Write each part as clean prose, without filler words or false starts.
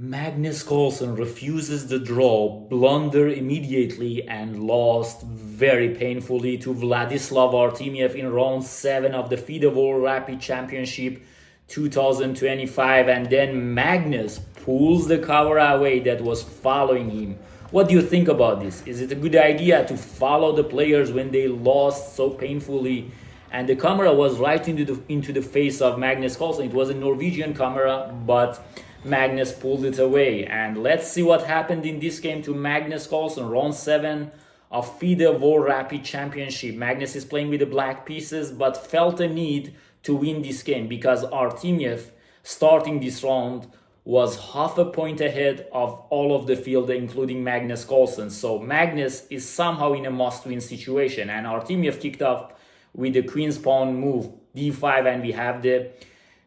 Magnus Carlsen refuses the draw, blundered immediately, and lost very painfully to Vladislav Artemiev in round 7 of the FIDE World Rapid Championship 2025. And then Magnus pulls the cover away that was following him. What do you think about this? Is it a good idea to follow the players when they lost so painfully? And the camera was right into the face of Magnus Carlsen. It was a Norwegian camera, but Magnus pulled it away. And let's see what happened in this game to Magnus Carlsen. Round 7 of FIDE World Rapid Championship. Magnus is playing with the black pieces, but felt a need to win this game because Artemiev, starting this round, was half a point ahead of all of the field, including Magnus Carlsen. So Magnus is somehow in a must-win situation. And Artemiev kicked off with the queen's pawn move, d5, and we have the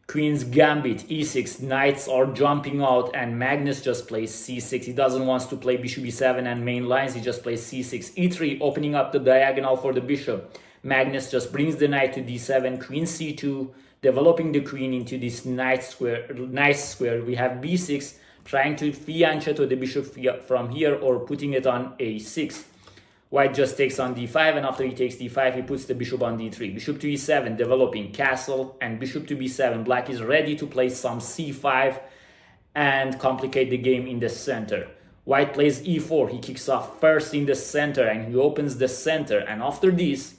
queen's gambit, e6. Knights are jumping out, and Magnus just plays c6. He doesn't want to play bishop e7 and main lines. He just plays c6, e3, opening up the diagonal for the bishop. Magnus just brings the knight to d7, queen c2, developing the queen into this nice square. We have b6, trying to fianchetto to the bishop from here or putting it on a6. White just takes on d5, and after he takes d5, he puts the bishop on d3. Bishop to e7, developing castle, and bishop to b7. Black is ready to play some c5 and complicate the game in the center. White plays e4. He kicks off first in the center, and he opens the center. And after this,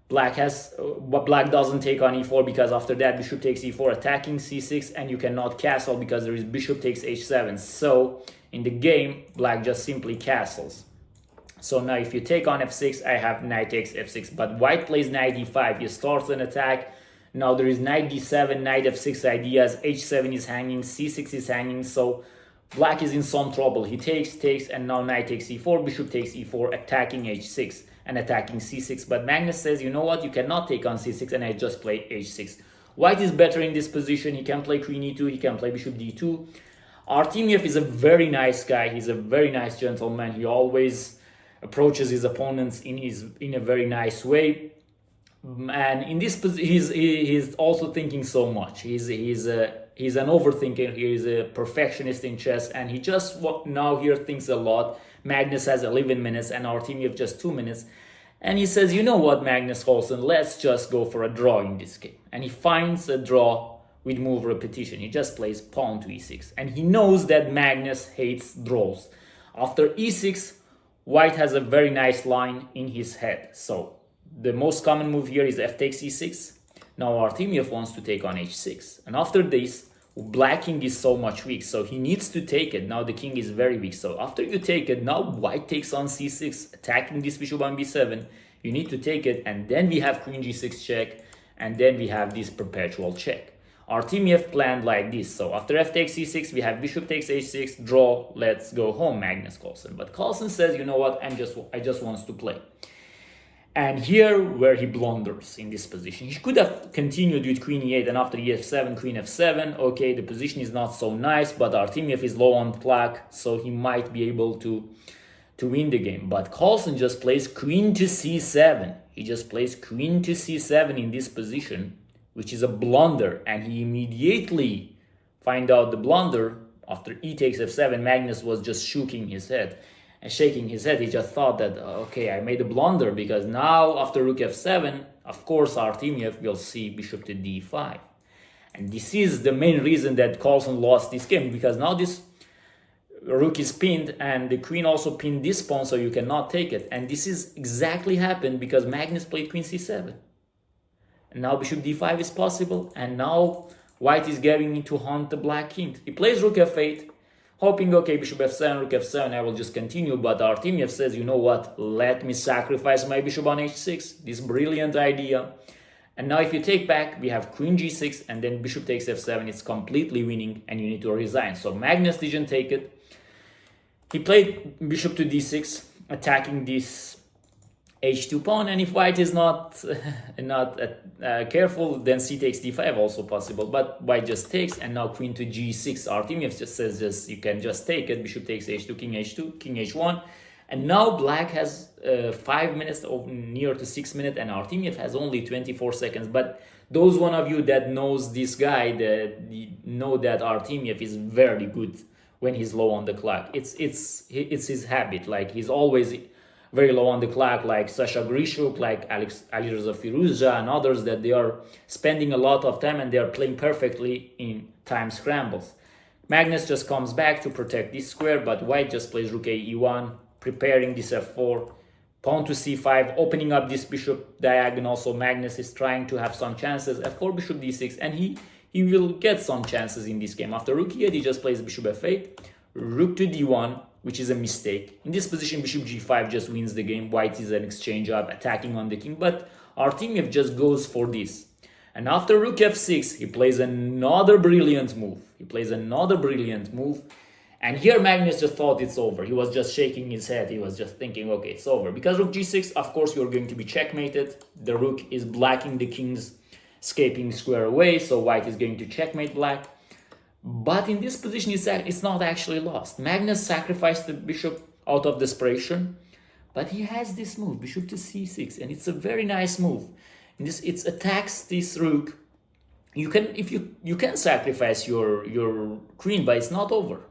Black doesn't take on e4 because after that, bishop takes e4, attacking c6, and you cannot castle because there is bishop takes h7. So in the game, Black just simply castles. So now if you take on f6, I have knight takes f6. But White plays knight d5. He starts an attack. Now there is knight d7, knight f6 ideas. h7 is hanging, c6 is hanging. So Black is in some trouble. He takes, and now knight takes e4, bishop takes e4, attacking h6 and attacking c6. But Magnus says, you know what, you cannot take on c6, and I just play h6. White is better in this position. He can play queen e2, he can play bishop d2. Artemiev is a very nice guy. He's a very nice gentleman. He always approaches his opponents in a very nice way, and in this he's also thinking so much. He's an overthinker. He's a perfectionist in chess, and he just now here thinks a lot. Magnus has 11 minutes and Artemiev just 2 minutes, and he says, you know what, Magnus Carlsen, let's just go for a draw in this game. And he finds a draw with move repetition. He just plays pawn to e6, and he knows that Magnus hates draws. After e6, White has a very nice line in his head. So the most common move here is f takes e6. Now Artemiev wants to take on h6. And after this, Black king is so much weak, so he needs to take it. Now the king is very weak. So after you take it, now White takes on c6, attacking this bishop on b7. You need to take it, and then we have queen g6 check, and then we have this perpetual check. Artemiev planned like this. So after f takes c6, we have bishop takes h6, draw, let's go home, Magnus Carlsen. But Carlsen says, you know what, I just wants to play. And here where he blunders in this position. He could have continued with queen e8, and after e7, queen f7. Okay, the position is not so nice, but Artemiev is low on clock, so he might be able to win the game. But Carlsen just plays queen to c7. He just plays queen to c7 in this position, which is a blunder, and he immediately find out the blunder. After e takes f7, Magnus was just shaking his head. He just thought that, okay, I made a blunder, because now after rook f7, of course, Artemiev will see bishop to d5. And this is the main reason that Carlsen lost this game, because now this rook is pinned, and the queen also pinned this pawn, so you cannot take it. And this is exactly happened because Magnus played queen c7. And now bishop d5 is possible, and now White is getting to hunt the black king. He plays rook f8, hoping, okay, bishop f7, rook f7, I will just continue. But Artemiev says, you know what, let me sacrifice my bishop on h6. This brilliant idea. And now if you take back, we have queen g6, and then bishop takes f7. It's completely winning, and you need to resign. So Magnus didn't take it. He played bishop to d6, attacking this h2 pawn, and if White is not careful, then c takes d5 also possible. But White just takes, and now queen to g6. Artemiev just says, you can just take it. Bishop takes h2, king h1, and now Black has 5 minutes, or near to 6 minutes, and Artemiev has only 24 seconds. But those one of you that knows this guy, that know that Artemiev is very good when he's low on the clock. It's his habit. Like, he's always very low on the clock, like Sasha Grishuk, like Alireza Firouzja and others, that they are spending a lot of time and they are playing perfectly in time scrambles. Magnus just comes back to protect this square, but white just plays rook a e1, preparing this f4, pawn to c5, opening up this bishop diagonal. So Magnus is trying to have some chances. F4, bishop d6, and he will get some chances in this game. After rook e8, he just plays bishop f8, rook to d1, which is a mistake. In this position, bishop g5 just wins the game. White is an exchange up, attacking on the king, but Artemiev just goes for this. And after rook f6, he plays another brilliant move. And here Magnus just thought it's over. He was just shaking his head. He was just thinking, okay, it's over. Because rook g6, of course, you're going to be checkmated. The rook is blocking the king's escaping square away, so white is going to checkmate black. But in this position, it's not actually lost. Magnus sacrificed the bishop out of desperation, but he has this move, bishop to c6, and it's a very nice move. And it attacks this rook. You can sacrifice your queen, but it's not over.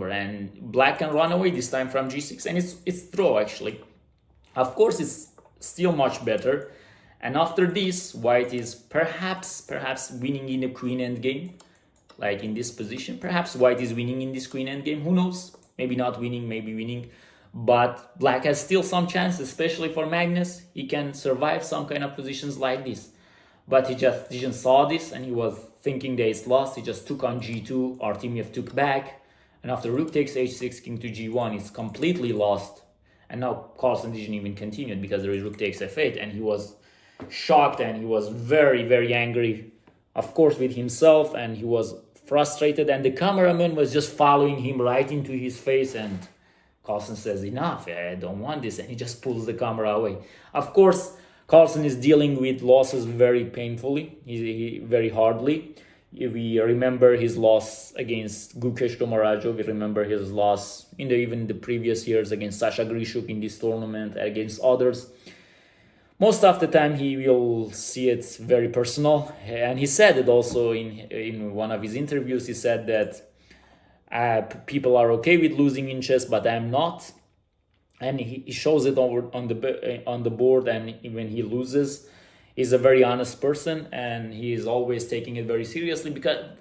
And black can run away this time from g6, and it's draw actually. Of course, it's still much better. And after this, white is perhaps winning in a queen endgame, like in this position. Perhaps white is winning in this queen endgame. Who knows? Maybe not winning, maybe winning. But black has still some chance, especially for Magnus. He can survive some kind of positions like this. But he just didn't saw this, and he was thinking that it's lost. He just took on g2, Artemiev took back. And after rook takes h6, king to g1, it's completely lost. And now Carlsen didn't even continue because there is rook takes f8, and he was shocked and he was very, very angry, of course, with himself, and he was frustrated. And the cameraman was just following him right into his face, and Carlsen says, enough, I don't want this, and he just pulls the camera away. Of course, Carlsen is dealing with losses very painfully, very hardly. We remember his loss against Gukesh Domarajo. We remember his loss in even the previous years against Sasha Grishuk in this tournament, against others. Most of the time, he will see it very personal. And he said it also in one of his interviews. He said that people are okay with losing in chess, but I'm not. And he shows it over on the board, and when he loses, he's a very honest person, and he is always taking it very seriously,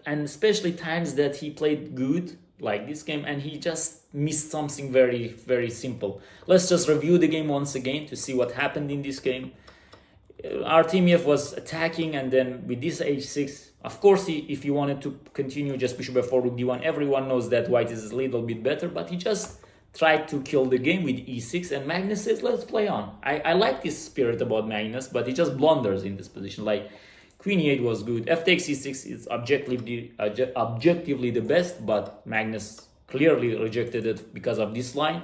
and especially times that he played good, like this game, and he just missed something very, very simple. Let's just review the game once again to see what happened in this game. Artemiev was attacking, and then with this h6, of course, if he wanted to continue just bishop f4 rook d1, everyone knows that white is a little bit better, but he just tried to kill the game with e6, and Magnus says, let's play on. I like this spirit about Magnus, but he just blunders in this position. Like, queen e8 was good. F takes e6 is objectively the best, but Magnus clearly rejected it because of this line.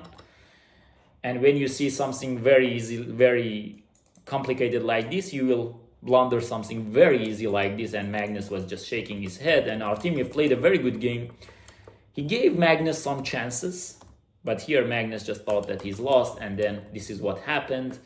And when you see something very easy, very complicated like this, you will blunder something very easy like this, and Magnus was just shaking his head, and Artemiev played a very good game. He gave Magnus some chances, but here Magnus just thought that he's lost, and then this is what happened.